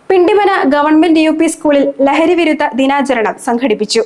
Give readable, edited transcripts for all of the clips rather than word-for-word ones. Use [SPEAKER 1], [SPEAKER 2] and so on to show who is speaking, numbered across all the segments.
[SPEAKER 1] Pindimana government UP സ്കൂളിൽ ലഹരി വിരുദ്ധ ദിനാചരണം സംഘടിപ്പിച്ചു.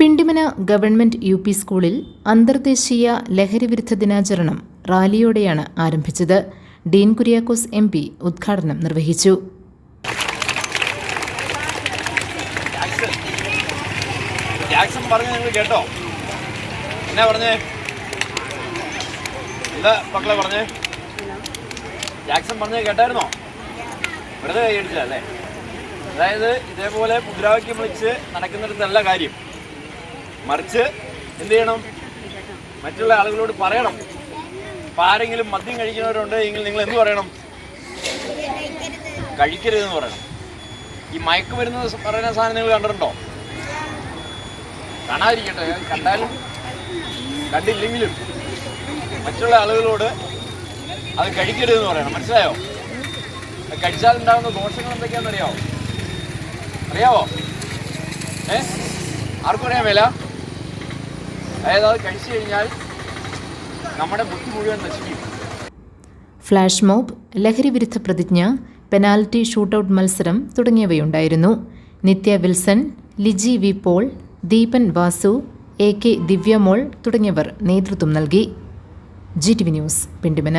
[SPEAKER 2] പിണ്ടിമന ഗവൺമെന്റ് UP സ്കൂളിൽ അന്തർദേശീയ ലഹരിവിരുദ്ധ ദിനാചരണം റാലിയോടെയാണ് ആരംഭിച്ചത്. ഡീൻ കുര്യാക്കോസ് MP ഉദ്ഘാടനം നിർവഹിച്ചു.
[SPEAKER 3] ജാക്സൺ പറഞ്ഞു നിങ്ങൾ കേട്ടോ? എന്നാ പറഞ്ഞേ? ഇതാ മക്കളെ പറഞ്ഞേ. ജാക്സൺ പറഞ്ഞേ കേട്ടായിരുന്നോ? വെറുതെ കൈയടിച്ചല്ലേ? അതായത് ഇതേപോലെ മുദ്രാവാക്യം വിളിച്ച് നടക്കുന്നിടത്തല്ല കാര്യം, മറിച്ച് എന്ത് ചെയ്യണം? മറ്റുള്ള ആളുകളോട് പറയണം. അപ്പം ആരെങ്കിലും മദ്യം കഴിക്കുന്നവരുണ്ട് എങ്കിൽ നിങ്ങൾ എന്ത് പറയണം? കഴിക്കരുതെന്ന് പറയണം. ഈ മയക്കുമരുന്ന് പറയുന്ന സാധനം നിങ്ങൾ കണ്ടിട്ടുണ്ടോ? കാണാതിരിക്കട്ടെ, കണ്ടാലും കണ്ടില്ലെങ്കിലും മറ്റുള്ള ആളുകളോട് അത് കഴിക്കരുതെന്ന് പറയണം. മനസ്സിലായോ? അത് കഴിച്ചാൽ ഉണ്ടാകുന്ന ദോഷങ്ങൾ എന്തൊക്കെയാണെന്ന് അറിയാവോ? ആർക്കും അറിയാൻ മേല? അതായത് അത് കഴിച്ചു കഴിഞ്ഞാൽ നമ്മുടെ ബുദ്ധി മുഴുവൻ നശിക്കും.
[SPEAKER 2] ഫ്ലാഷ് മോബ്, ലഹരി വിരുദ്ധ പ്രതിജ്ഞ, പെനാൽറ്റി ഷൂട്ടൌട്ട് മത്സരം തുടങ്ങിയവയുണ്ടായിരുന്നു. Nitya Wilson, Liji V Paul, Deepan Vasu, AK Divyamol തുടങ്ങിയവർ നേതൃത്വം നൽകി. GTV news, Pindimana.